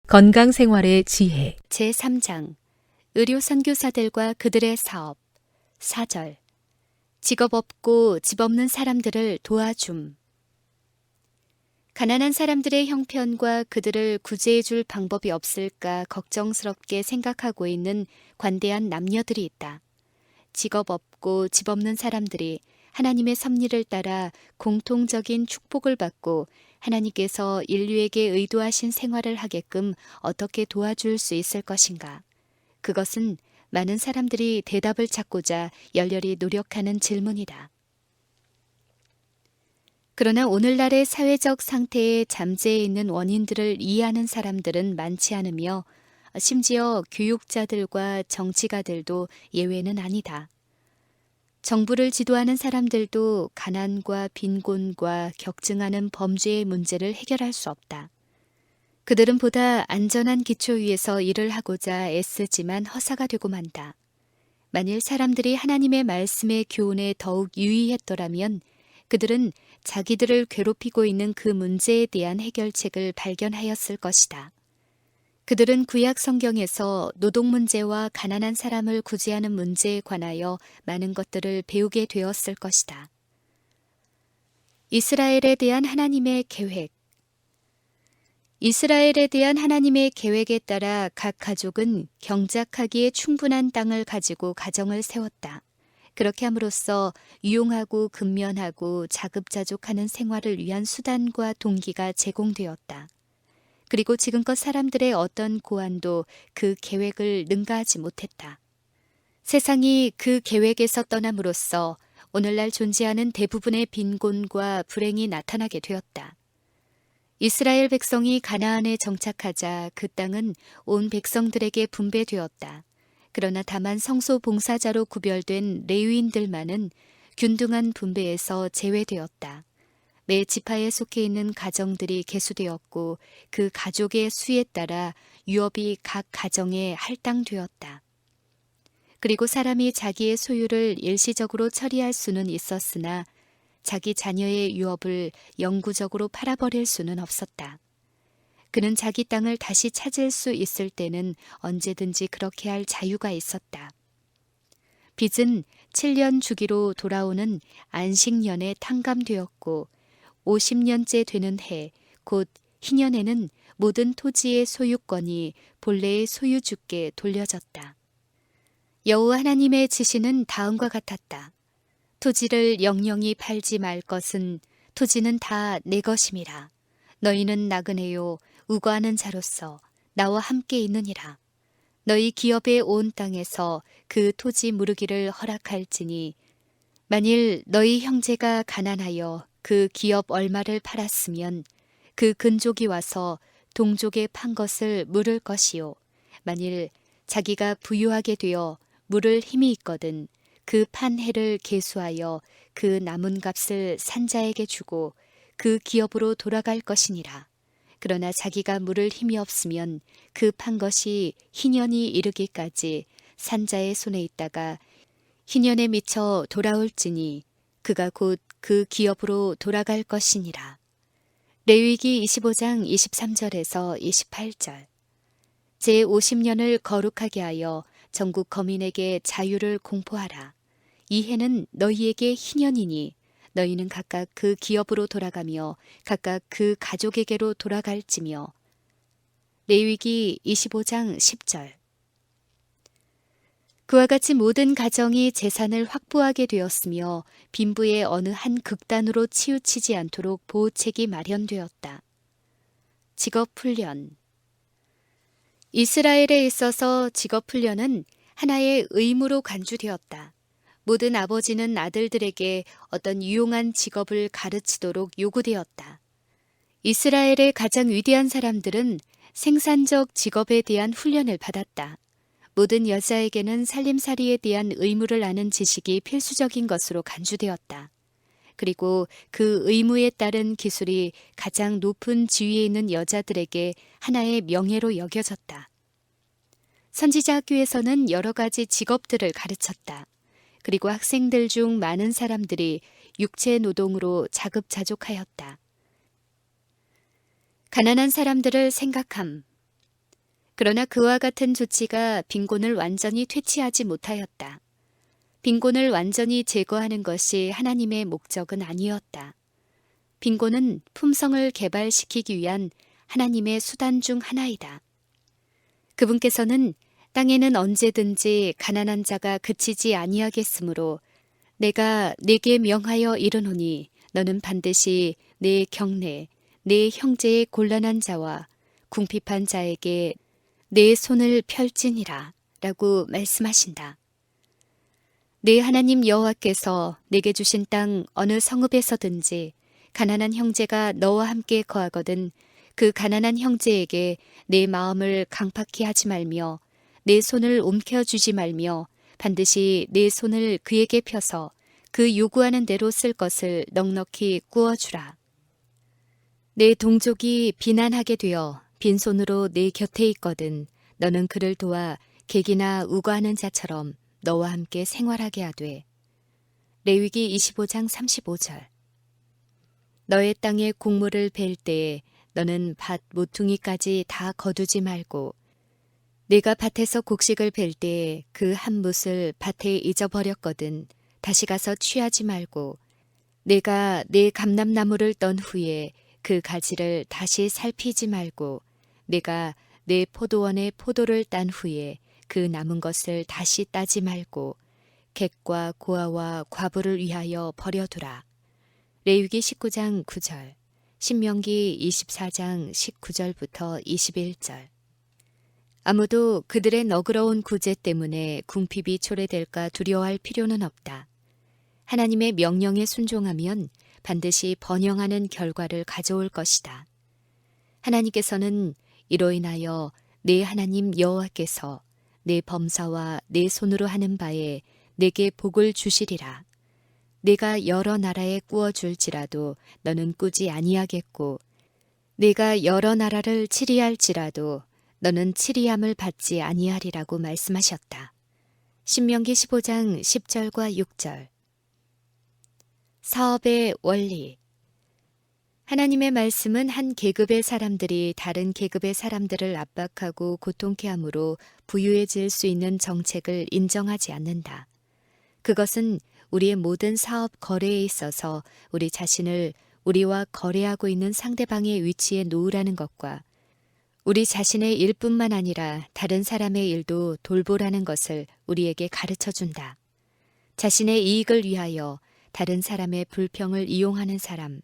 건강생활의 지혜 제3장 의료선교사들과 그들의 사업 4절 직업 없고 집 없는 사람들을 도와줌. 가난한 사람들의 형편과 그들을 구제해 줄 방법이 없을까 걱정스럽게 생각하고 있는 관대한 남녀들이 있다. 직업 없고 집 없는 사람들이 하나님의 섭리를 따라 공통적인 축복을 받고 하나님께서 인류에게 의도하신 생활을 하게끔 어떻게 도와줄 수 있을 것인가? 그것은 많은 사람들이 대답을 찾고자 열렬히 노력하는 질문이다. 그러나 오늘날의 사회적 상태에 잠재해 있는 원인들을 이해하는 사람들은 많지 않으며 심지어 교육자들과 정치가들도 예외는 아니다. 정부를 지도하는 사람들도 가난과 빈곤과 격증하는 범죄의 문제를 해결할 수 없다. 그들은 보다 안전한 기초 위에서 일을 하고자 애쓰지만 허사가 되고 만다. 만일 사람들이 하나님의 말씀의 교훈에 더욱 유의했더라면 그들은 자기들을 괴롭히고 있는 그 문제에 대한 해결책을 발견하였을 것이다. 그들은 구약 성경에서 노동 문제와 가난한 사람을 구제하는 문제에 관하여 많은 것들을 배우게 되었을 것이다. 이스라엘에 대한 하나님의 계획. 이스라엘에 대한 하나님의 계획에 따라 각 가족은 경작하기에 충분한 땅을 가지고 가정을 세웠다. 그렇게 함으로써 유용하고 근면하고 자급자족하는 생활을 위한 수단과 동기가 제공되었다. 그리고 지금껏 사람들의 어떤 고안도 그 계획을 능가하지 못했다. 세상이 그 계획에서 떠남으로써 오늘날 존재하는 대부분의 빈곤과 불행이 나타나게 되었다. 이스라엘 백성이 가나안에 정착하자 그 땅은 온 백성들에게 분배되었다. 그러나 다만 성소 봉사자로 구별된 레위인들만은 균등한 분배에서 제외되었다. 매 지파에 속해 있는 가정들이 계수되었고 그 가족의 수에 따라 유업이 각 가정에 할당되었다. 그리고 사람이 자기의 소유를 일시적으로 처리할 수는 있었으나 자기 자녀의 유업을 영구적으로 팔아버릴 수는 없었다. 그는 자기 땅을 다시 찾을 수 있을 때는 언제든지 그렇게 할 자유가 있었다. 빚은 7년 주기로 돌아오는 안식년에 탕감되었고 50년째 되는 해, 곧 희년에는 모든 토지의 소유권이 본래의 소유주께 돌려졌다. 여호와 하나님의 지시는 다음과 같았다. 토지를 영영이 팔지 말 것은 토지는 다 내 것임이라. 너희는 나그네요 우거하는 자로서 나와 함께 있느니라. 너희 기업의 온 땅에서 그 토지 무르기를 허락할지니 만일 너희 형제가 가난하여 그 기업 얼마를 팔았으면 그 근족이 와서 동족에 판 것을 물을 것이요. 만일 자기가 부유하게 되어 물을 힘이 있거든 그 판 해를 계수하여 그 남은 값을 산자에게 주고 그 기업으로 돌아갈 것이니라. 그러나 자기가 물을 힘이 없으면 그 판 것이 희년이 이르기까지 산자의 손에 있다가 희년에 미쳐 돌아올지니 그가 곧 그 기업으로 돌아갈 것이니라. 레위기 25장 23절에서 28절. 제50년을 거룩하게 하여 전국 거민에게 자유를 공포하라. 이 해는 너희에게 희년이니 너희는 각각 그 기업으로 돌아가며 각각 그 가족에게로 돌아갈지며. 레위기 25장 10절. 그와 같이 모든 가정이 재산을 확보하게 되었으며 빈부의 어느 한 극단으로 치우치지 않도록 보호책이 마련되었다. 직업훈련. 이스라엘에 있어서 직업훈련은 하나의 의무로 간주되었다. 모든 아버지는 아들들에게 어떤 유용한 직업을 가르치도록 요구되었다. 이스라엘의 가장 위대한 사람들은 생산적 직업에 대한 훈련을 받았다. 모든 여자에게는 살림살이에 대한 의무를 아는 지식이 필수적인 것으로 간주되었다. 그리고 그 의무에 따른 기술이 가장 높은 지위에 있는 여자들에게 하나의 명예로 여겨졌다. 선지자 학교에서는 여러 가지 직업들을 가르쳤다. 그리고 학생들 중 많은 사람들이 육체 노동으로 자급자족하였다. 가난한 사람들을 생각함. 그러나 그와 같은 조치가 빈곤을 완전히 퇴치하지 못하였다. 빈곤을 완전히 제거하는 것이 하나님의 목적은 아니었다. 빈곤은 품성을 개발시키기 위한 하나님의 수단 중 하나이다. 그분께서는 땅에는 언제든지 가난한 자가 그치지 아니하겠으므로 내가 네게 명하여 이르노니 너는 반드시 내 경내 내 형제의 곤란한 자와 궁핍한 자에게 내 손을 펼지니라 라고 말씀하신다. 내 하나님 여호와께서 내게 주신 땅 어느 성읍에서든지 가난한 형제가 너와 함께 거하거든 그 가난한 형제에게 내 마음을 강팍히 하지 말며 내 손을 움켜쥐지 말며 반드시 내 손을 그에게 펴서 그 요구하는 대로 쓸 것을 넉넉히 구워주라. 내 동족이 비난하게 되어 빈손으로 내 곁에 있거든 너는 그를 도와 객이나 우거하는 자처럼 너와 함께 생활하게 하되. 레위기 25장 35절. 너의 땅에 곡물을 벨 때에 너는 밭 모퉁이까지 다 거두지 말고 내가 밭에서 곡식을 벨 때에 그 한 뭇을 밭에 잊어버렸거든 다시 가서 취하지 말고 내가 내 감람나무를 떤 후에 그 가지를 다시 살피지 말고 내가 내 포도원에 포도를 딴 후에 그 남은 것을 다시 따지 말고 객과 고아와 과부를 위하여 버려두라. 레위기 19장 9절, 신명기 24장 19절부터 21절. 아무도 그들의 너그러운 구제 때문에 궁핍이 초래될까 두려워할 필요는 없다. 하나님의 명령에 순종하면 반드시 번영하는 결과를 가져올 것이다. 하나님께서는 이로 인하여 내 하나님 여호와께서 내 범사와 내 손으로 하는 바에 내게 복을 주시리라. 내가 여러 나라에 꾸어줄지라도 너는 꾸지 아니하겠고 내가 여러 나라를 치리할지라도 너는 치리함을 받지 아니하리라고 말씀하셨다. 신명기 15장 10절과 6절. 사업의 원리. 하나님의 말씀은 한 계급의 사람들이 다른 계급의 사람들을 압박하고 고통케 함으로 부유해질 수 있는 정책을 인정하지 않는다. 그것은 우리의 모든 사업 거래에 있어서 우리 자신을 우리와 거래하고 있는 상대방의 위치에 놓으라는 것과 우리 자신의 일뿐만 아니라 다른 사람의 일도 돌보라는 것을 우리에게 가르쳐 준다. 자신의 이익을 위하여 다른 사람의 불평을 이용하는 사람,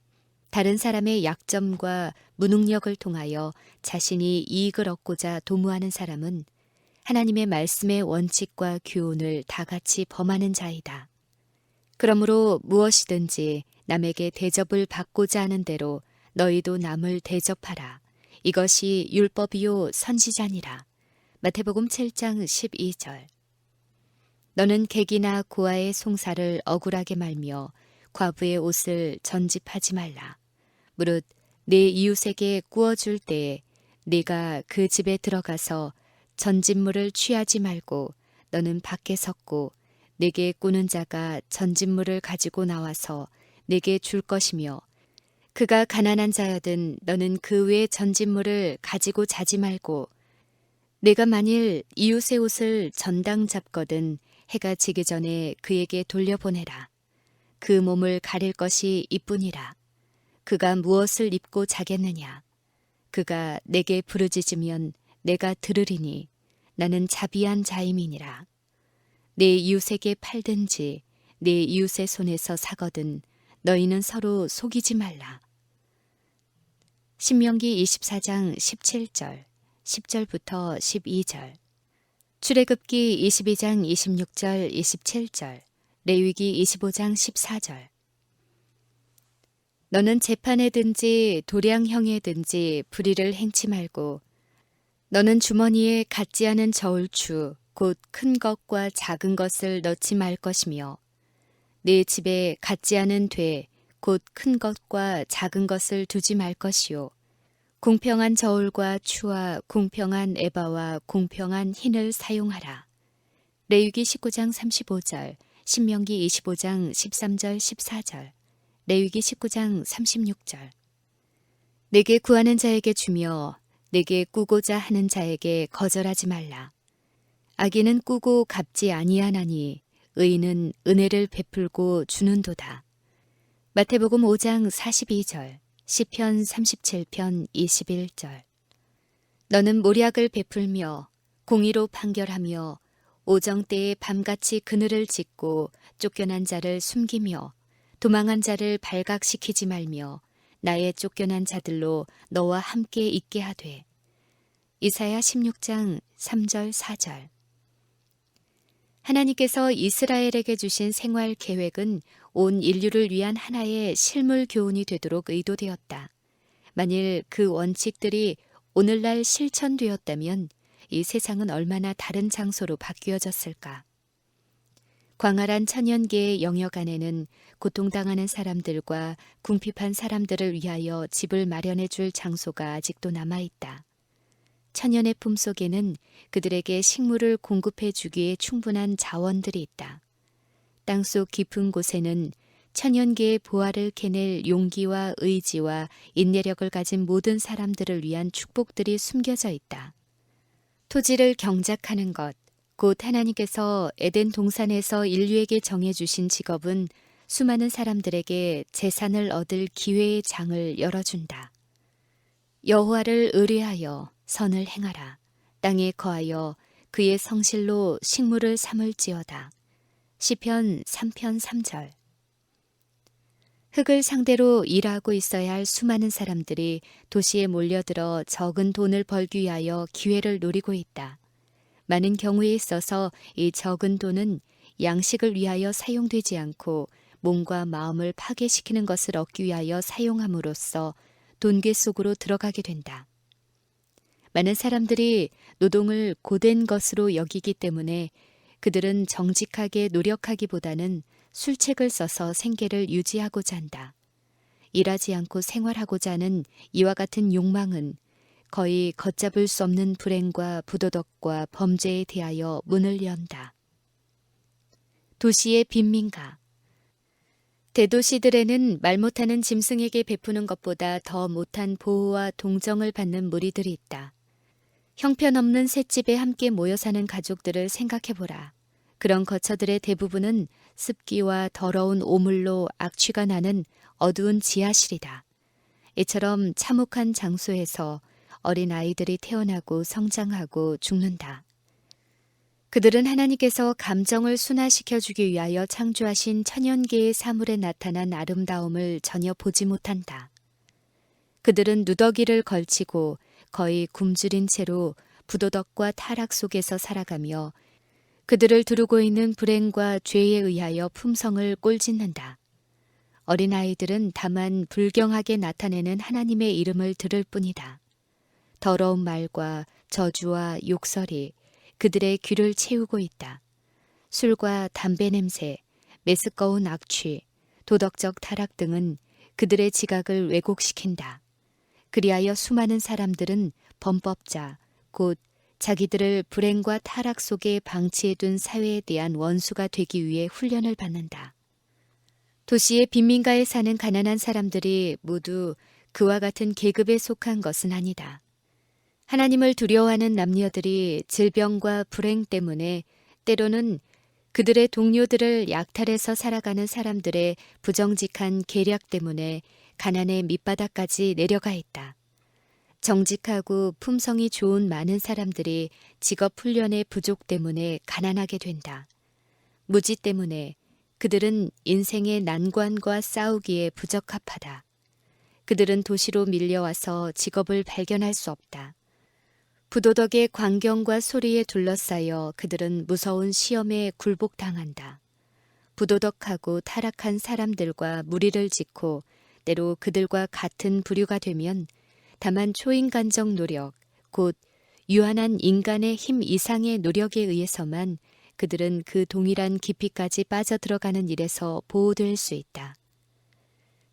다른 사람의 약점과 무능력을 통하여 자신이 이익을 얻고자 도모하는 사람은 하나님의 말씀의 원칙과 교훈을 다 같이 범하는 자이다. 그러므로 무엇이든지 남에게 대접을 받고자 하는 대로 너희도 남을 대접하라. 이것이 율법이요 선지자니라. 마태복음 7장 12절. 너는 객이나 고아의 송사를 억울하게 말며 과부의 옷을 전집하지 말라. 무릇 내 이웃에게 구워줄 때에 네가 그 집에 들어가서 전집물을 취하지 말고 너는 밖에 섰고 내게 꾸는 자가 전집물을 가지고 나와서 내게 줄 것이며 그가 가난한 자여든 너는 그 외의 전집물을 가지고 자지 말고 내가 만일 이웃의 옷을 전당 잡거든 해가 지기 전에 그에게 돌려보내라. 그 몸을 가릴 것이 이뿐이라. 그가 무엇을 입고 자겠느냐. 그가 내게 부르짖으면 내가 들으리니 나는 자비한 자임이니라. 내 이웃에게 팔든지 내 이웃의 손에서 사거든 너희는 서로 속이지 말라. 신명기 24장 17절, 10절부터 12절. 출애굽기 22장 26절, 27절. 레위기 25장 14절. 너는 재판에든지 도량형에든지 불의를 행치 말고 너는 주머니에 같지 않은 저울추 곧 큰 것과 작은 것을 넣지 말 것이며 네 집에 같지 않은 돼 곧 큰 것과 작은 것을 두지 말 것이요 공평한 저울과 추와 공평한 에바와 공평한 흰을 사용하라. 레위기 19장 35절, 신명기 25장 13절 14절, 레위기 19장 36절. 내게 구하는 자에게 주며 내게 꾸고자 하는 자에게 거절하지 말라. 악인은 꾸고 갚지 아니하나니 의인은 은혜를 베풀고 주는도다. 마태복음 5장 42절, 시편 37편 21절. 너는 모략을 베풀며 공의로 판결하며 오정 때에 밤같이 그늘을 짓고 쫓겨난 자를 숨기며 도망한 자를 발각시키지 말며 나의 쫓겨난 자들로 너와 함께 있게 하되. 이사야 16장 3절 4절. 하나님께서 이스라엘에게 주신 생활 계획은 온 인류를 위한 하나의 실물 교훈이 되도록 의도되었다. 만일 그 원칙들이 오늘날 실천되었다면 이 세상은 얼마나 다른 장소로 바뀌어졌을까. 광활한 천연계의 영역 안에는 고통당하는 사람들과 궁핍한 사람들을 위하여 집을 마련해 줄 장소가 아직도 남아있다. 천연의 품속에는 그들에게 식물을 공급해 주기에 충분한 자원들이 있다. 땅속 깊은 곳에는 천연계의 보화를 캐낼 용기와 의지와 인내력을 가진 모든 사람들을 위한 축복들이 숨겨져 있다. 토지를 경작하는 것, 곧 하나님께서 에덴 동산에서 인류에게 정해주신 직업은 수많은 사람들에게 재산을 얻을 기회의 장을 열어준다. 여호와를 의뢰하여 선을 행하라. 땅에 거하여 그의 성실로 식물을 삼을지어다. 시편 3편 3절. 흙을 상대로 일하고 있어야 할 수많은 사람들이 도시에 몰려들어 적은 돈을 벌기 위하여 기회를 노리고 있다. 많은 경우에 있어서 이 적은 돈은 양식을 위하여 사용되지 않고 몸과 마음을 파괴시키는 것을 얻기 위하여 사용함으로써 돈괴 속으로 들어가게 된다. 많은 사람들이 노동을 고된 것으로 여기기 때문에 그들은 정직하게 노력하기보다는 술책을 써서 생계를 유지하고자 한다. 일하지 않고 생활하고자 하는 이와 같은 욕망은 거의 걷잡을 수 없는 불행과 부도덕과 범죄에 대하여 문을 연다. 도시의 빈민가. 대도시들에는 말 못하는 짐승에게 베푸는 것보다 더 못한 보호와 동정을 받는 무리들이 있다. 형편없는 셋집에 함께 모여 사는 가족들을 생각해보라. 그런 거처들의 대부분은 습기와 더러운 오물로 악취가 나는 어두운 지하실이다. 이처럼 참혹한 장소에서 어린 아이들이 태어나고 성장하고 죽는다. 그들은 하나님께서 감정을 순화시켜 주기 위하여 창조하신 천연계의 사물에 나타난 아름다움을 전혀 보지 못한다. 그들은 누더기를 걸치고 거의 굶주린 채로 부도덕과 타락 속에서 살아가며 그들을 두르고 있는 불행과 죄에 의하여 품성을 꼴짓는다. 어린아이들은 다만 불경하게 나타내는 하나님의 이름을 들을 뿐이다. 더러운 말과 저주와 욕설이 그들의 귀를 채우고 있다. 술과 담배 냄새, 메스꺼운 악취, 도덕적 타락 등은 그들의 지각을 왜곡시킨다. 그리하여 수많은 사람들은 범법자, 곧 자기들을 불행과 타락 속에 방치해둔 사회에 대한 원수가 되기 위해 훈련을 받는다. 도시의 빈민가에 사는 가난한 사람들이 모두 그와 같은 계급에 속한 것은 아니다. 하나님을 두려워하는 남녀들이 질병과 불행 때문에 때로는 그들의 동료들을 약탈해서 살아가는 사람들의 부정직한 계략 때문에 가난의 밑바닥까지 내려가 있다. 정직하고 품성이 좋은 많은 사람들이 직업 훈련의 부족 때문에 가난하게 된다. 무지 때문에 그들은 인생의 난관과 싸우기에 부적합하다. 그들은 도시로 밀려와서 직업을 발견할 수 없다. 부도덕의 광경과 소리에 둘러싸여 그들은 무서운 시험에 굴복당한다. 부도덕하고 타락한 사람들과 무리를 짓고 때로 그들과 같은 부류가 되면 다만 초인간적 노력, 곧 유한한 인간의 힘 이상의 노력에 의해서만 그들은 그 동일한 깊이까지 빠져들어가는 일에서 보호될 수 있다.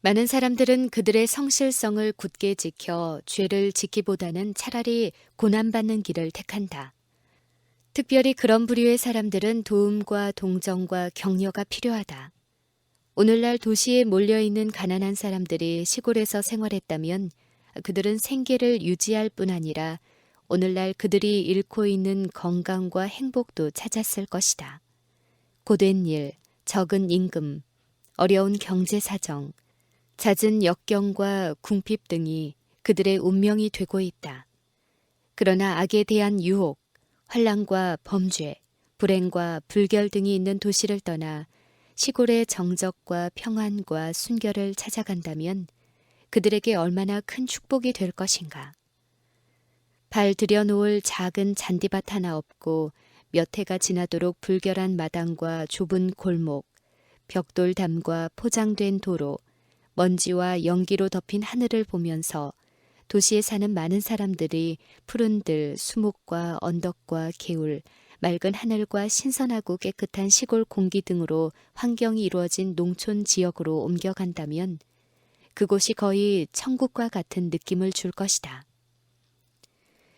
많은 사람들은 그들의 성실성을 굳게 지켜 죄를 짓기보다는 차라리 고난받는 길을 택한다. 특별히 그런 부류의 사람들은 도움과 동정과 격려가 필요하다. 오늘날 도시에 몰려있는 가난한 사람들이 시골에서 생활했다면 그들은 생계를 유지할 뿐 아니라 오늘날 그들이 잃고 있는 건강과 행복도 찾았을 것이다. 고된 일, 적은 임금, 어려운 경제 사정, 잦은 역경과 궁핍 등이 그들의 운명이 되고 있다. 그러나 악에 대한 유혹, 환난과 범죄, 불행과 불결 등이 있는 도시를 떠나 시골의 정적과 평안과 순결을 찾아간다면 그들에게 얼마나 큰 축복이 될 것인가. 발 들여놓을 작은 잔디밭 하나 없고 몇 해가 지나도록 불결한 마당과 좁은 골목, 벽돌담과 포장된 도로, 먼지와 연기로 덮인 하늘을 보면서 도시에 사는 많은 사람들이 푸른들, 수목과 언덕과 개울, 맑은 하늘과 신선하고 깨끗한 시골 공기 등으로 환경이 이루어진 농촌 지역으로 옮겨간다면 그곳이 거의 천국과 같은 느낌을 줄 것이다.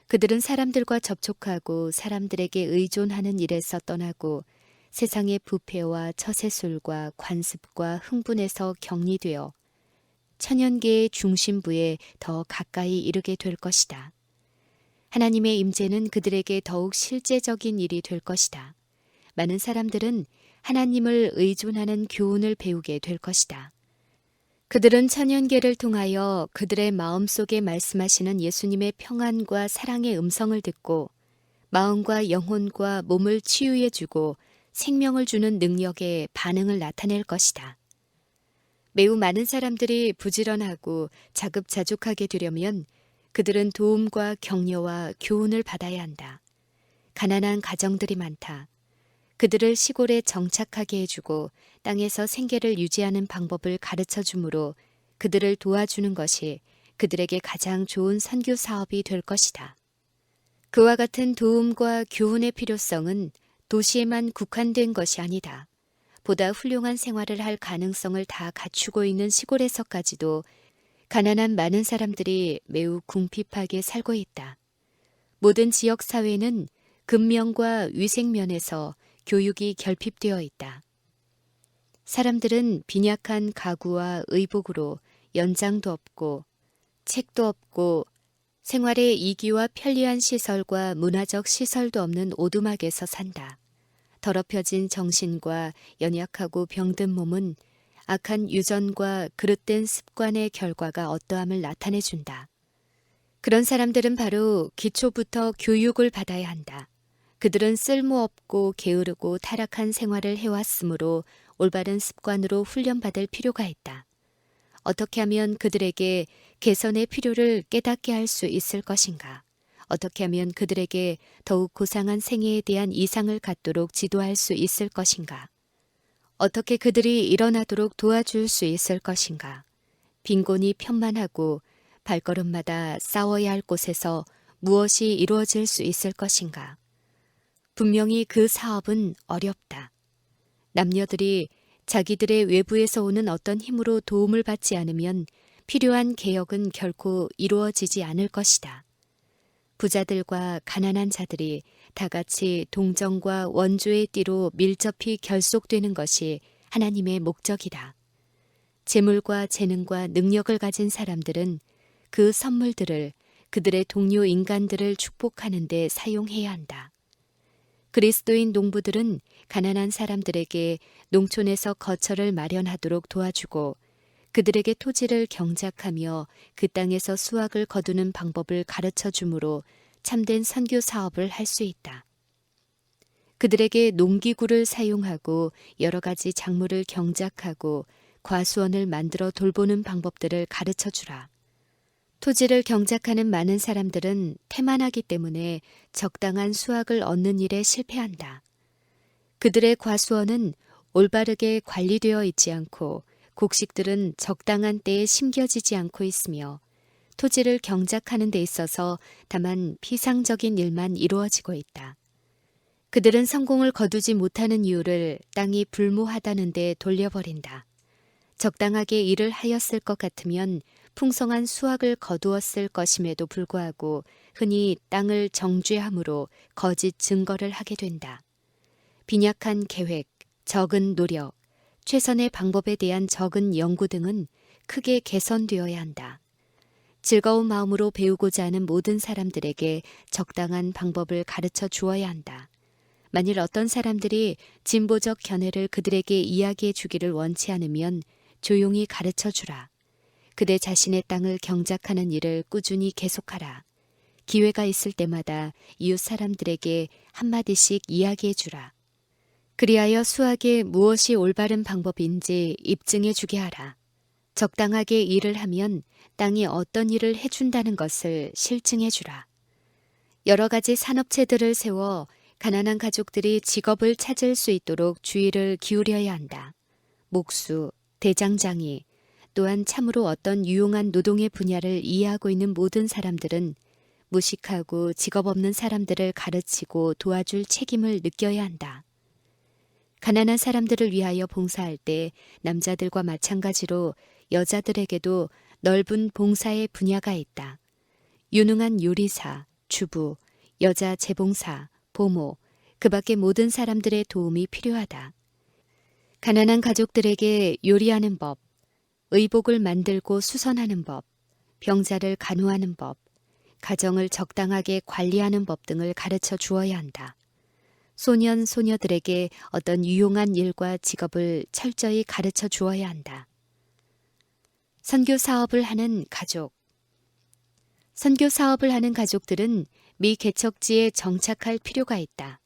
그들은 사람들과 접촉하고 사람들에게 의존하는 일에서 떠나고 세상의 부패와 처세술과 관습과 흥분에서 격리되어 천연계의 중심부에 더 가까이 이르게 될 것이다. 하나님의 임재는 그들에게 더욱 실제적인 일이 될 것이다. 많은 사람들은 하나님을 의존하는 교훈을 배우게 될 것이다. 그들은 천연계를 통하여 그들의 마음속에 말씀하시는 예수님의 평안과 사랑의 음성을 듣고 마음과 영혼과 몸을 치유해주고 생명을 주는 능력의 반응을 나타낼 것이다. 매우 많은 사람들이 부지런하고 자급자족하게 되려면 그들은 도움과 격려와 교훈을 받아야 한다. 가난한 가정들이 많다. 그들을 시골에 정착하게 해주고 땅에서 생계를 유지하는 방법을 가르쳐 주므로 그들을 도와주는 것이 그들에게 가장 좋은 선교 사업이 될 것이다. 그와 같은 도움과 교훈의 필요성은 도시에만 국한된 것이 아니다. 보다 훌륭한 생활을 할 가능성을 다 갖추고 있는 시골에서까지도 가난한 많은 사람들이 매우 궁핍하게 살고 있다. 모든 지역 사회는 근면과 위생면에서 교육이 결핍되어 있다. 사람들은 빈약한 가구와 의복으로 연장도 없고 책도 없고 생활의 이기와 편리한 시설과 문화적 시설도 없는 오두막에서 산다. 더럽혀진 정신과 연약하고 병든 몸은 악한 유전과 그릇된 습관의 결과가 어떠함을 나타내준다. 그런 사람들은 바로 기초부터 교육을 받아야 한다. 그들은 쓸모없고 게으르고 타락한 생활을 해왔으므로 올바른 습관으로 훈련받을 필요가 있다. 어떻게 하면 그들에게 개선의 필요를 깨닫게 할 수 있을 것인가? 어떻게 하면 그들에게 더욱 고상한 생애에 대한 이상을 갖도록 지도할 수 있을 것인가? 어떻게 그들이 일어나도록 도와줄 수 있을 것인가? 빈곤이 편만하고 발걸음마다 싸워야 할 곳에서 무엇이 이루어질 수 있을 것인가? 분명히 그 사업은 어렵다. 남녀들이 자기들의 외부에서 오는 어떤 힘으로 도움을 받지 않으면 필요한 개혁은 결코 이루어지지 않을 것이다. 부자들과 가난한 자들이 다 같이 동정과 원조의 띠로 밀접히 결속되는 것이 하나님의 목적이다. 재물과 재능과 능력을 가진 사람들은 그 선물들을 그들의 동료 인간들을 축복하는 데 사용해야 한다. 그리스도인 농부들은 가난한 사람들에게 농촌에서 거처를 마련하도록 도와주고 그들에게 토지를 경작하며 그 땅에서 수확을 거두는 방법을 가르쳐 주므로 참된 선교 사업을 할 수 있다. 그들에게 농기구를 사용하고 여러 가지 작물을 경작하고 과수원을 만들어 돌보는 방법들을 가르쳐 주라. 토지를 경작하는 많은 사람들은 태만하기 때문에 적당한 수확을 얻는 일에 실패한다. 그들의 과수원은 올바르게 관리되어 있지 않고 곡식들은 적당한 때에 심겨지지 않고 있으며 토지를 경작하는 데 있어서 다만 피상적인 일만 이루어지고 있다. 그들은 성공을 거두지 못하는 이유를 땅이 불모하다는 데 돌려버린다. 적당하게 일을 하였을 것 같으면 풍성한 수확을 거두었을 것임에도 불구하고 흔히 땅을 정죄함으로 거짓 증거를 하게 된다. 빈약한 계획, 적은 노력, 최선의 방법에 대한 적은 연구 등은 크게 개선되어야 한다. 즐거운 마음으로 배우고자 하는 모든 사람들에게 적당한 방법을 가르쳐 주어야 한다. 만일 어떤 사람들이 진보적 견해를 그들에게 이야기해 주기를 원치 않으면 조용히 가르쳐 주라. 그대 자신의 땅을 경작하는 일을 꾸준히 계속하라. 기회가 있을 때마다 이웃 사람들에게 한마디씩 이야기해 주라. 그리하여 수학에 무엇이 올바른 방법인지 입증해 주게 하라. 적당하게 일을 하면 땅이 어떤 일을 해준다는 것을 실증해 주라. 여러 가지 산업체들을 세워 가난한 가족들이 직업을 찾을 수 있도록 주의를 기울여야 한다. 목수, 대장장이, 또한 참으로 어떤 유용한 노동의 분야를 이해하고 있는 모든 사람들은 무식하고 직업 없는 사람들을 가르치고 도와줄 책임을 느껴야 한다. 가난한 사람들을 위하여 봉사할 때 남자들과 마찬가지로 여자들에게도 넓은 봉사의 분야가 있다. 유능한 요리사, 주부, 여자 재봉사, 보모, 그 밖의 모든 사람들의 도움이 필요하다. 가난한 가족들에게 요리하는 법, 의복을 만들고 수선하는 법, 병자를 간호하는 법, 가정을 적당하게 관리하는 법 등을 가르쳐 주어야 한다. 소년, 소녀들에게 어떤 유용한 일과 직업을 철저히 가르쳐 주어야 한다. 선교 사업을 하는 가족. 선교 사업을 하는 가족들은 미 개척지에 정착할 필요가 있다.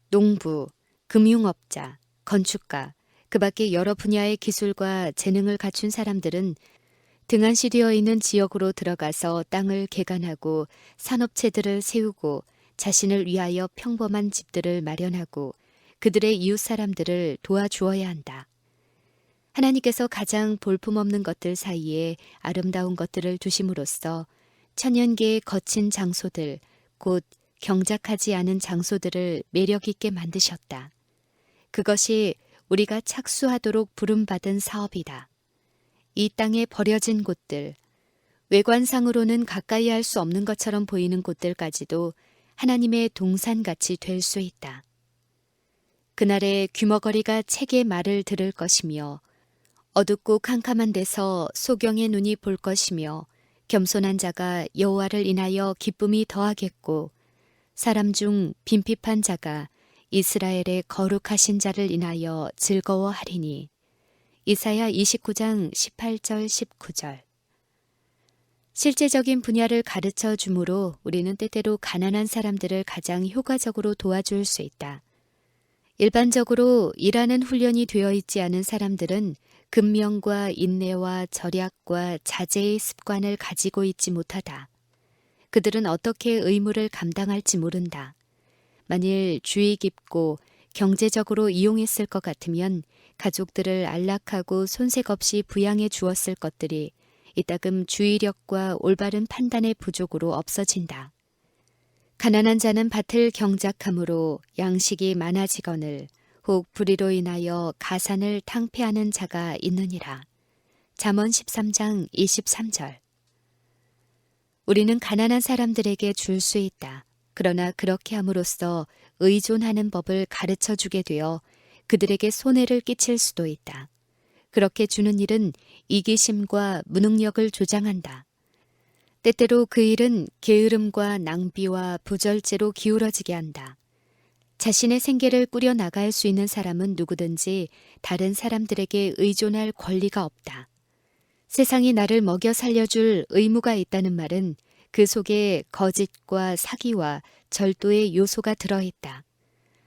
농부, 금융업자, 건축가, 그 밖에 여러 분야의 기술과 재능을 갖춘 사람들은 등한시되어 있는 지역으로 들어가서 땅을 개간하고 산업체들을 세우고 자신을 위하여 평범한 집들을 마련하고 그들의 이웃 사람들을 도와주어야 한다. 하나님께서 가장 볼품없는 것들 사이에 아름다운 것들을 두심으로써 천연계의 거친 장소들, 곧 경작하지 않은 장소들을 매력 있게 만드셨다. 그것이 우리가 착수하도록 부름받은 사업이다. 이 땅에 버려진 곳들, 외관상으로는 가까이 할 수 없는 것처럼 보이는 곳들까지도 하나님의 동산같이 될 수 있다. 그날에 귀머거리가 책의 말을 들을 것이며 어둡고 캄캄한 데서 소경의 눈이 볼 것이며 겸손한 자가 여호와를 인하여 기쁨이 더하겠고 사람 중 빈핍한 자가 이스라엘의 거룩하신 자를 인하여 즐거워하리니. 이사야 29장 18절 19절. 실제적인 분야를 가르쳐 주므로 우리는 때때로 가난한 사람들을 가장 효과적으로 도와줄 수 있다. 일반적으로 일하는 훈련이 되어 있지 않은 사람들은 근면과 인내와 절약과 자제의 습관을 가지고 있지 못하다. 그들은 어떻게 의무를 감당할지 모른다. 만일 주의 깊고 경제적으로 이용했을 것 같으면 가족들을 안락하고 손색 없이 부양해 주었을 것들이 이따금 주의력과 올바른 판단의 부족으로 없어진다. 가난한 자는 밭을 경작함으로 양식이 많아지거늘 혹 불의로 인하여 가산을 탕폐하는 자가 있느니라. 잠언 13장 23절. 우리는 가난한 사람들에게 줄 수 있다. 그러나 그렇게 함으로써 의존하는 법을 가르쳐 주게 되어 그들에게 손해를 끼칠 수도 있다. 그렇게 주는 일은 이기심과 무능력을 조장한다. 때때로 그 일은 게으름과 낭비와 부절제로 기울어지게 한다. 자신의 생계를 꾸려나갈 수 있는 사람은 누구든지 다른 사람들에게 의존할 권리가 없다. 세상이 나를 먹여 살려줄 의무가 있다는 말은 그 속에 거짓과 사기와 절도의 요소가 들어있다.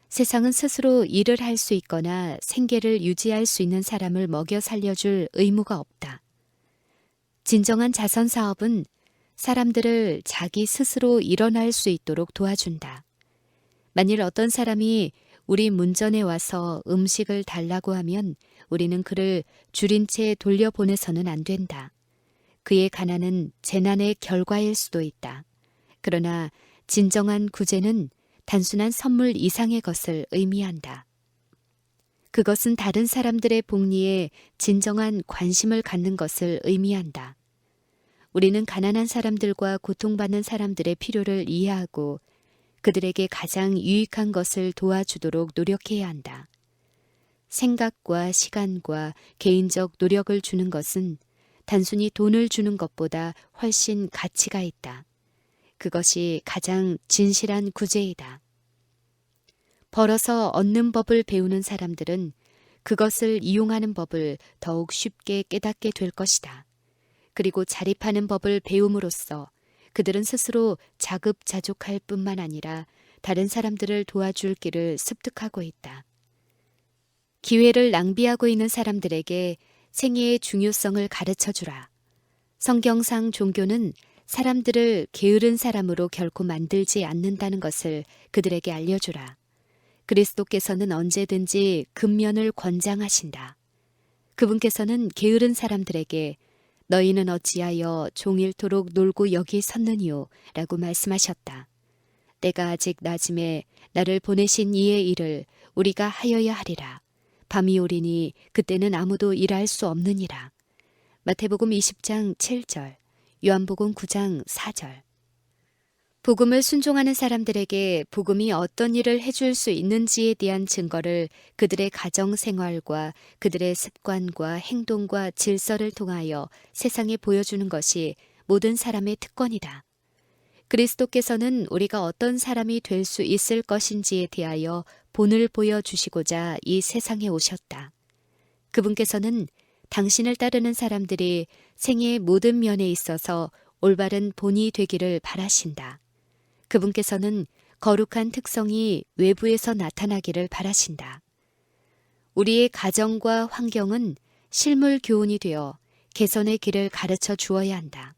세상은 스스로 일을 할 수 있거나 생계를 유지할 수 있는 사람을 먹여 살려줄 의무가 없다. 진정한 자선 사업은 사람들을 자기 스스로 일어날 수 있도록 도와준다. 만일 어떤 사람이 우리 문전에 와서 음식을 달라고 하면 우리는 그를 줄인 채 돌려보내서는 안 된다. 그의 가난은 재난의 결과일 수도 있다. 그러나 진정한 구제는 단순한 선물 이상의 것을 의미한다. 그것은 다른 사람들의 복리에 진정한 관심을 갖는 것을 의미한다. 우리는 가난한 사람들과 고통받는 사람들의 필요를 이해하고 그들에게 가장 유익한 것을 도와주도록 노력해야 한다. 생각과 시간과 개인적 노력을 주는 것은 단순히 돈을 주는 것보다 훨씬 가치가 있다. 그것이 가장 진실한 구제이다. 벌어서 얻는 법을 배우는 사람들은 그것을 이용하는 법을 더욱 쉽게 깨닫게 될 것이다. 그리고 자립하는 법을 배움으로써 그들은 스스로 자급자족할 뿐만 아니라 다른 사람들을 도와줄 길을 습득하고 있다. 기회를 낭비하고 있는 사람들에게 생애의 중요성을 가르쳐 주라. 성경상 종교는 사람들을 게으른 사람으로 결코 만들지 않는다는 것을 그들에게 알려주라. 그리스도께서는 언제든지 근면을 권장하신다. 그분께서는 게으른 사람들에게 너희는 어찌하여 종일토록 놀고 여기 섰느니요 라고 말씀하셨다. 때가 아직 낮음에 나를 보내신 이의 일을 우리가 하여야 하리라. 밤이 오리니 그때는 아무도 일할 수 없느니라. 마태복음 20장 7절, 요한복음 9장 4절. 복음을 순종하는 사람들에게 복음이 어떤 일을 해줄 수 있는지에 대한 증거를 그들의 가정 생활과 그들의 습관과 행동과 질서를 통하여 세상에 보여주는 것이 모든 사람의 특권이다. 그리스도께서는 우리가 어떤 사람이 될 수 있을 것인지에 대하여 본을 보여주시고자 이 세상에 오셨다. 그분께서는 당신을 따르는 사람들이 생애의 모든 면에 있어서 올바른 본이 되기를 바라신다. 그분께서는 거룩한 특성이 외부에서 나타나기를 바라신다. 우리의 가정과 환경은 실물 교훈이 되어 개선의 길을 가르쳐 주어야 한다.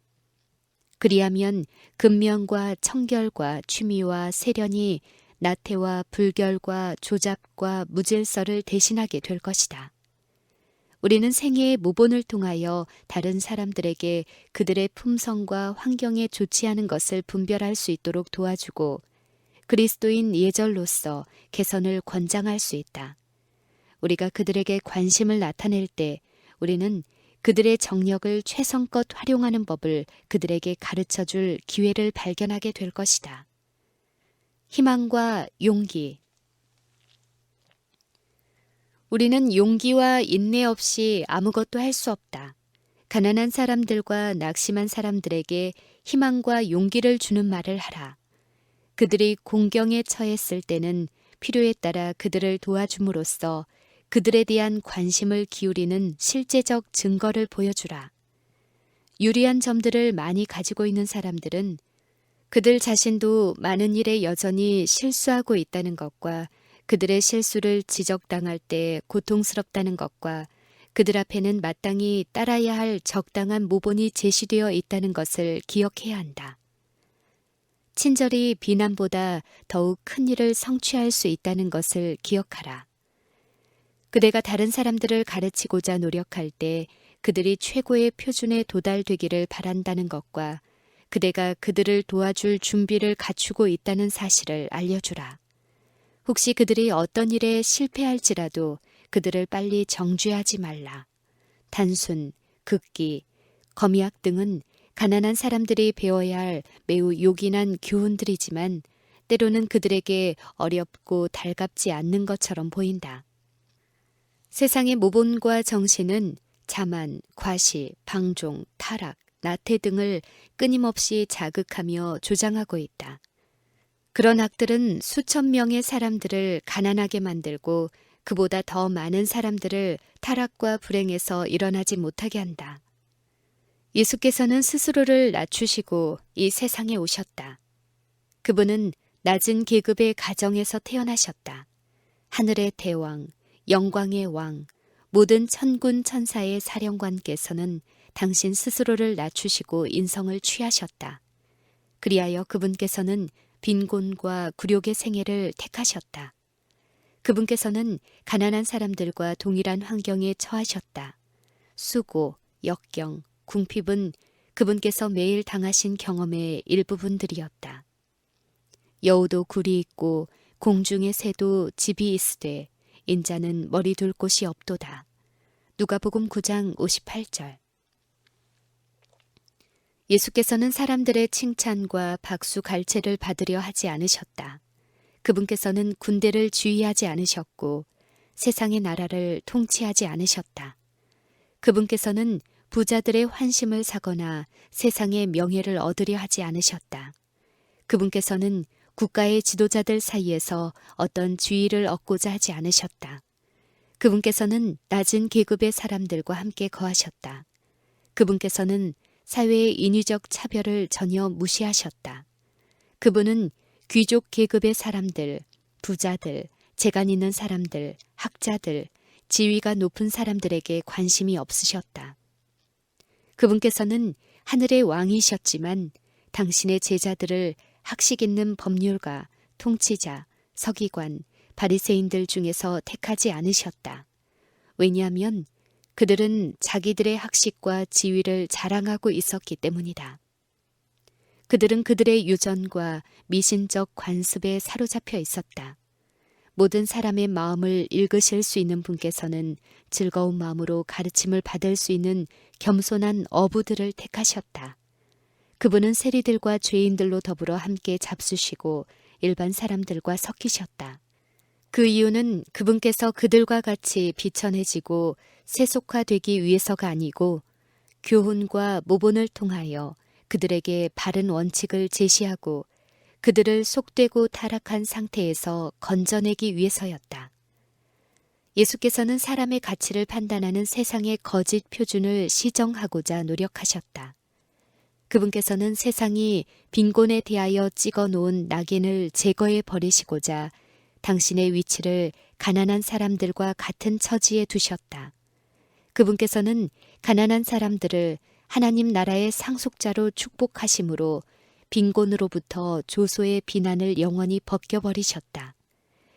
그리하면 근면과 청결과 취미와 세련이 나태와 불결과 조잡과 무질서를 대신하게 될 것이다. 우리는 생애의 모본을 통하여 다른 사람들에게 그들의 품성과 환경에 좋지 않은 것을 분별할 수 있도록 도와주고 그리스도인 예절로서 개선을 권장할 수 있다. 우리가 그들에게 관심을 나타낼 때 우리는 그들의 정력을 최선껏 활용하는 법을 그들에게 가르쳐 줄 기회를 발견하게 될 것이다. 희망과 용기. 우리는 용기와 인내 없이 아무것도 할 수 없다. 가난한 사람들과 낙심한 사람들에게 희망과 용기를 주는 말을 하라. 그들이 공경에 처했을 때는 필요에 따라 그들을 도와줌으로써 그들에 대한 관심을 기울이는 실제적 증거를 보여주라. 유리한 점들을 많이 가지고 있는 사람들은 그들 자신도 많은 일에 여전히 실수하고 있다는 것과 그들의 실수를 지적당할 때 고통스럽다는 것과 그들 앞에는 마땅히 따라야 할 적당한 모본이 제시되어 있다는 것을 기억해야 한다. 친절이 비난보다 더욱 큰 일을 성취할 수 있다는 것을 기억하라. 그대가 다른 사람들을 가르치고자 노력할 때 그들이 최고의 표준에 도달되기를 바란다는 것과 그대가 그들을 도와줄 준비를 갖추고 있다는 사실을 알려주라. 혹시 그들이 어떤 일에 실패할지라도 그들을 빨리 정죄하지 말라. 단순, 극기, 검약 등은 가난한 사람들이 배워야 할 매우 요긴한 교훈들이지만 때로는 그들에게 어렵고 달갑지 않는 것처럼 보인다. 세상의 모본과 정신은 자만, 과시, 방종, 타락, 나태 등을 끊임없이 자극하며 조장하고 있다. 그런 악들은 수천 명의 사람들을 가난하게 만들고 그보다 더 많은 사람들을 타락과 불행에서 일어나지 못하게 한다. 예수께서는 스스로를 낮추시고 이 세상에 오셨다. 그분은 낮은 계급의 가정에서 태어나셨다. 하늘의 대왕, 영광의 왕, 모든 천군 천사의 사령관께서는 당신 스스로를 낮추시고 인성을 취하셨다. 그리하여 그분께서는 빈곤과 굴욕의 생애를 택하셨다. 그분께서는 가난한 사람들과 동일한 환경에 처하셨다. 수고, 역경, 궁핍은 그분께서 매일 당하신 경험의 일부분들이었다. 여우도 굴이 있고 공중의 새도 집이 있으되 인자는 머리 둘 곳이 없도다. 누가복음 9장 58절. 예수께서는 사람들의 칭찬과 박수 갈채를 받으려 하지 않으셨다. 그분께서는 군대를 지휘하지 않으셨고 세상의 나라를 통치하지 않으셨다. 그분께서는 부자들의 환심을 사거나 세상의 명예를 얻으려 하지 않으셨다. 그분께서는 국가의 지도자들 사이에서 어떤 지위를 얻고자 하지 않으셨다. 그분께서는 낮은 계급의 사람들과 함께 거하셨다. 그분께서는 사회의 인위적 차별을 전혀 무시하셨다. 그분은 귀족 계급의 사람들, 부자들, 재간 있는 사람들, 학자들, 지위가 높은 사람들에게 관심이 없으셨다. 그분께서는 하늘의 왕이셨지만 당신의 제자들을 학식 있는 법률가, 통치자, 서기관, 바리새인들 중에서 택하지 않으셨다. 왜냐하면 그들은 자기들의 학식과 지위를 자랑하고 있었기 때문이다. 그들은 그들의 유전과 미신적 관습에 사로잡혀 있었다. 모든 사람의 마음을 읽으실 수 있는 분께서는 즐거운 마음으로 가르침을 받을 수 있는 겸손한 어부들을 택하셨다. 그분은 세리들과 죄인들로 더불어 함께 잡수시고 일반 사람들과 섞이셨다. 그 이유는 그분께서 그들과 같이 비천해지고 세속화되기 위해서가 아니고 교훈과 모본을 통하여 그들에게 바른 원칙을 제시하고 그들을 속되고 타락한 상태에서 건져내기 위해서였다. 예수께서는 사람의 가치를 판단하는 세상의 거짓 표준을 시정하고자 노력하셨다. 그분께서는 세상이 빈곤에 대하여 찍어 놓은 낙인을 제거해 버리시고자 당신의 위치를 가난한 사람들과 같은 처지에 두셨다. 그분께서는 가난한 사람들을 하나님 나라의 상속자로 축복하심으로 빈곤으로부터 조소의 비난을 영원히 벗겨버리셨다.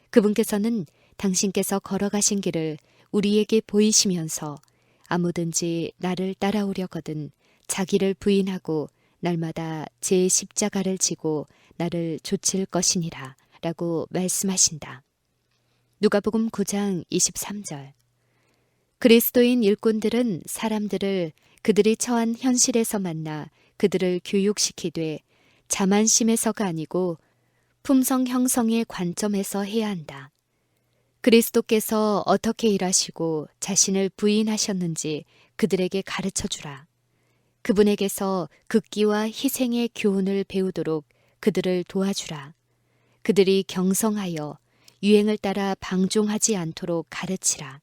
그분께서는 당신께서 걸어가신 길을 우리에게 보이시면서 아무든지 나를 따라오려거든 자기를 부인하고 날마다 제 십자가를 지고 나를 좇을 것이니라 라고 말씀하신다. 누가복음 9장 23절. 그리스도인 일꾼들은 사람들을 그들이 처한 현실에서 만나 그들을 교육시키되 자만심에서가 아니고 품성 형성의 관점에서 해야 한다. 그리스도께서 어떻게 일하시고 자신을 부인하셨는지 그들에게 가르쳐 주라. 그분에게서 극기와 희생의 교훈을 배우도록 그들을 도와주라. 그들이 경성하여 유행을 따라 방종하지 않도록 가르치라.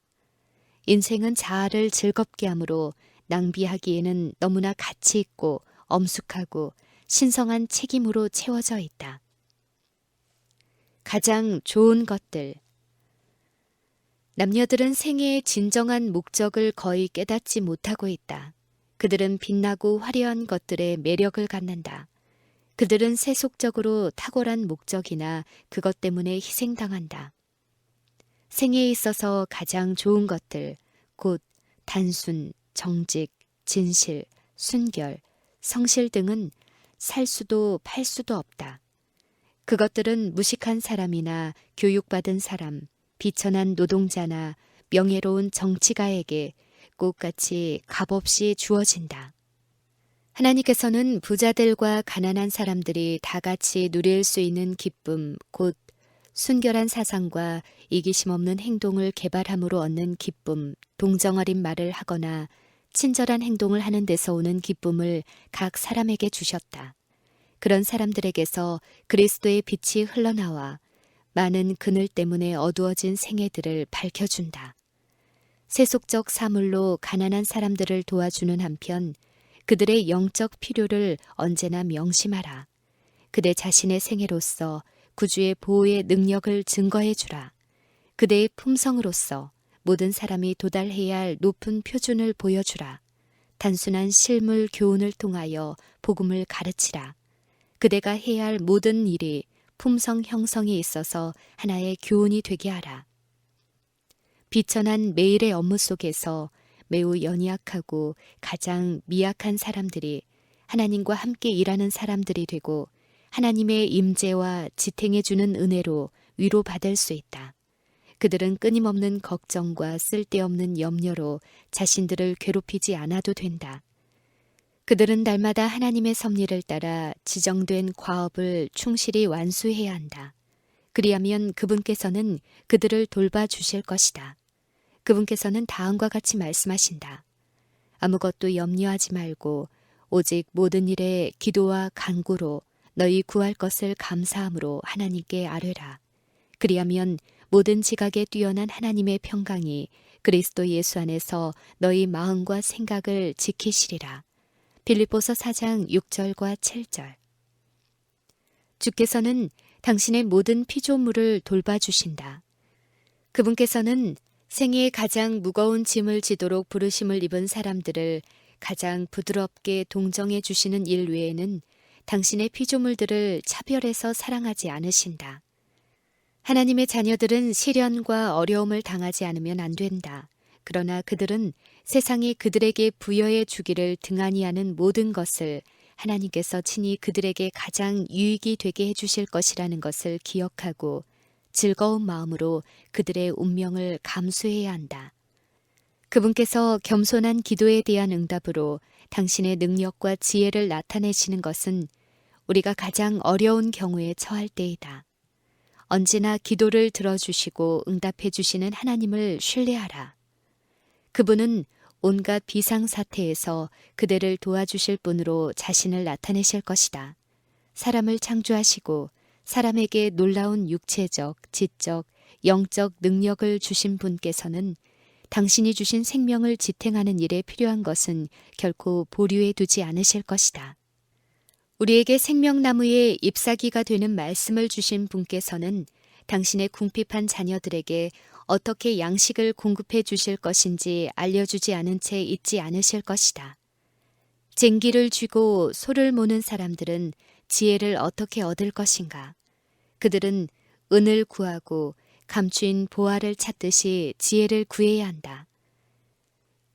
인생은 자아를 즐겁게 하므로 낭비하기에는 너무나 가치 있고 엄숙하고 신성한 책임으로 채워져 있다. 가장 좋은 것들. 남녀들은 생애의 진정한 목적을 거의 깨닫지 못하고 있다. 그들은 빛나고 화려한 것들에 매력을 갖는다. 그들은 세속적으로 탁월한 목적이나 그것 때문에 희생당한다. 생애에 있어서 가장 좋은 것들, 곧 단순, 정직, 진실, 순결, 성실 등은 살 수도 팔 수도 없다. 그것들은 무식한 사람이나 교육받은 사람, 비천한 노동자나 명예로운 정치가에게 꽃같이 값없이 주어진다. 하나님께서는 부자들과 가난한 사람들이 다 같이 누릴 수 있는 기쁨, 곧 순결한 사상과 이기심 없는 행동을 개발함으로 얻는 기쁨, 동정어린 말을 하거나 친절한 행동을 하는 데서 오는 기쁨을 각 사람에게 주셨다. 그런 사람들에게서 그리스도의 빛이 흘러나와 많은 그늘 때문에 어두워진 생애들을 밝혀준다. 세속적 사물로 가난한 사람들을 도와주는 한편 그들의 영적 필요를 언제나 명심하라. 그대 자신의 생애로서 구주의 보호의 능력을 증거해 주라. 그대의 품성으로서 모든 사람이 도달해야 할 높은 표준을 보여주라. 단순한 실물 교훈을 통하여 복음을 가르치라. 그대가 해야 할 모든 일이 품성 형성에 있어서 하나의 교훈이 되게 하라. 비천한 매일의 업무 속에서 매우 연약하고 가장 미약한 사람들이 하나님과 함께 일하는 사람들이 되고 하나님의 임재와 지탱해 주는 은혜로 위로받을 수 있다. 그들은 끊임없는 걱정과 쓸데없는 염려로 자신들을 괴롭히지 않아도 된다. 그들은 날마다 하나님의 섭리를 따라 지정된 과업을 충실히 완수해야 한다. 그리하면 그분께서는 그들을 돌봐주실 것이다. 그분께서는 다음과 같이 말씀하신다. 아무것도 염려하지 말고 오직 모든 일에 기도와 간구로 너희 구할 것을 감사함으로 하나님께 아뢰라. 그리하면 모든 지각에 뛰어난 하나님의 평강이 그리스도 예수 안에서 너희 마음과 생각을 지키시리라. 빌립보서 4장 6절과 7절. 주께서는 당신의 모든 피조물을 돌봐주신다. 그분께서는 생애의 가장 무거운 짐을 지도록 부르심을 입은 사람들을 가장 부드럽게 동정해 주시는 일 외에는 당신의 피조물들을 차별해서 사랑하지 않으신다. 하나님의 자녀들은 시련과 어려움을 당하지 않으면 안 된다. 그러나 그들은 세상이 그들에게 부여해 주기를 등한히 하는 모든 것을 하나님께서 친히 그들에게 가장 유익이 되게 해주실 것이라는 것을 기억하고 즐거운 마음으로 그들의 운명을 감수해야 한다. 그분께서 겸손한 기도에 대한 응답으로 당신의 능력과 지혜를 나타내시는 것은 우리가 가장 어려운 경우에 처할 때이다. 언제나 기도를 들어주시고 응답해 주시는 하나님을 신뢰하라. 그분은 온갖 비상사태에서 그대를 도와주실 분으로 자신을 나타내실 것이다. 사람을 창조하시고 사람에게 놀라운 육체적, 지적, 영적 능력을 주신 분께서는 당신이 주신 생명을 지탱하는 일에 필요한 것은 결코 보류해 두지 않으실 것이다. 우리에게 생명나무의 잎사귀가 되는 말씀을 주신 분께서는 당신의 궁핍한 자녀들에게 어떻게 양식을 공급해 주실 것인지 알려주지 않은 채 있지 않으실 것이다. 쟁기를 쥐고 소를 모는 사람들은 지혜를 어떻게 얻을 것인가? 그들은 은을 구하고 감추인 보화를 찾듯이 지혜를 구해야 한다.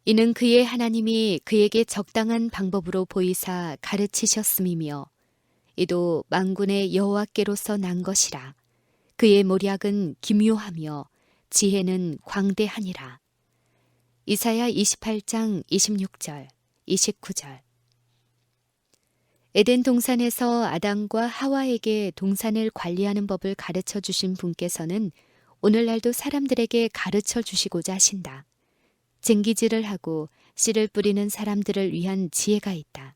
이는 그의 하나님이 그에게 적당한 방법으로 보이사 가르치셨음이며 이도 만군의 여호와께로서 난 것이라. 그의 모략은 기묘하며 지혜는 광대하니라. 이사야 28장 26절, 29절. 에덴 동산에서 아담과 하와에게 동산을 관리하는 법을 가르쳐 주신 분께서는 오늘날도 사람들에게 가르쳐 주시고자 하신다. 쟁기질을 하고 씨를 뿌리는 사람들을 위한 지혜가 있다.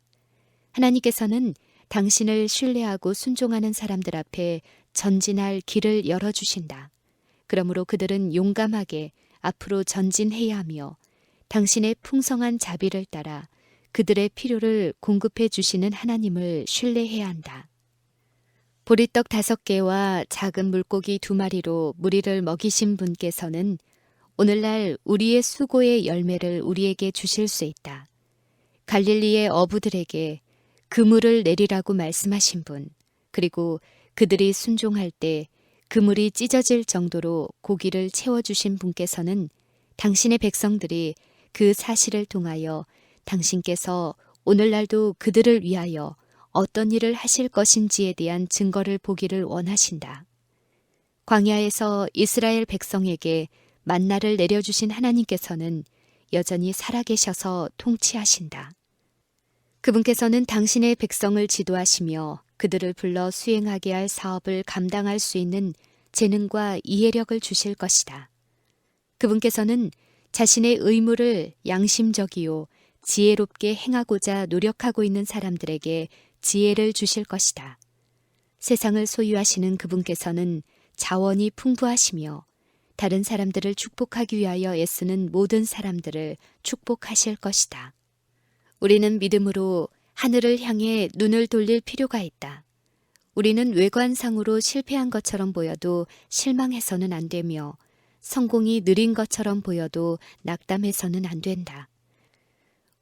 하나님께서는 당신을 신뢰하고 순종하는 사람들 앞에 전진할 길을 열어주신다. 그러므로 그들은 용감하게 앞으로 전진해야 하며 당신의 풍성한 자비를 따라 그들의 필요를 공급해 주시는 하나님을 신뢰해야 한다. 보리떡 5개와 작은 물고기 2마리로 무리를 먹이신 분께서는 오늘날 우리의 수고의 열매를 우리에게 주실 수 있다. 갈릴리의 어부들에게 그물을 내리라고 말씀하신 분, 그리고 그들이 순종할 때 그물이 찢어질 정도로 고기를 채워주신 분께서는 당신의 백성들이 그 사실을 통하여 당신께서 오늘날도 그들을 위하여 어떤 일을 하실 것인지에 대한 증거를 보기를 원하신다. 광야에서 이스라엘 백성에게 만나를 내려주신 하나님께서는 여전히 살아계셔서 통치하신다. 그분께서는 당신의 백성을 지도하시며 그들을 불러 수행하게 할 사업을 감당할 수 있는 재능과 이해력을 주실 것이다. 그분께서는 자신의 의무를 양심적이요 지혜롭게 행하고자 노력하고 있는 사람들에게 지혜를 주실 것이다. 세상을 소유하시는 그분께서는 자원이 풍부하시며 다른 사람들을 축복하기 위하여 애쓰는 모든 사람들을 축복하실 것이다. 우리는 믿음으로 하늘을 향해 눈을 돌릴 필요가 있다. 우리는 외관상으로 실패한 것처럼 보여도 실망해서는 안 되며 성공이 느린 것처럼 보여도 낙담해서는 안 된다.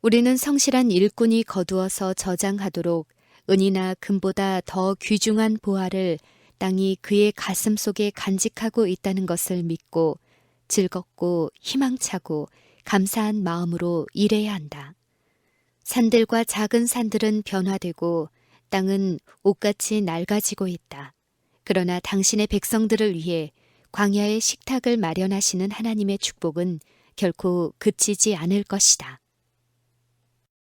우리는 성실한 일꾼이 거두어서 저장하도록 은이나 금보다 더 귀중한 보화를 땅이 그의 가슴 속에 간직하고 있다는 것을 믿고 즐겁고 희망차고 감사한 마음으로 일해야 한다. 산들과 작은 산들은 변화되고 땅은 옷같이 낡아지고 있다. 그러나 당신의 백성들을 위해 광야의 식탁을 마련하시는 하나님의 축복은 결코 그치지 않을 것이다.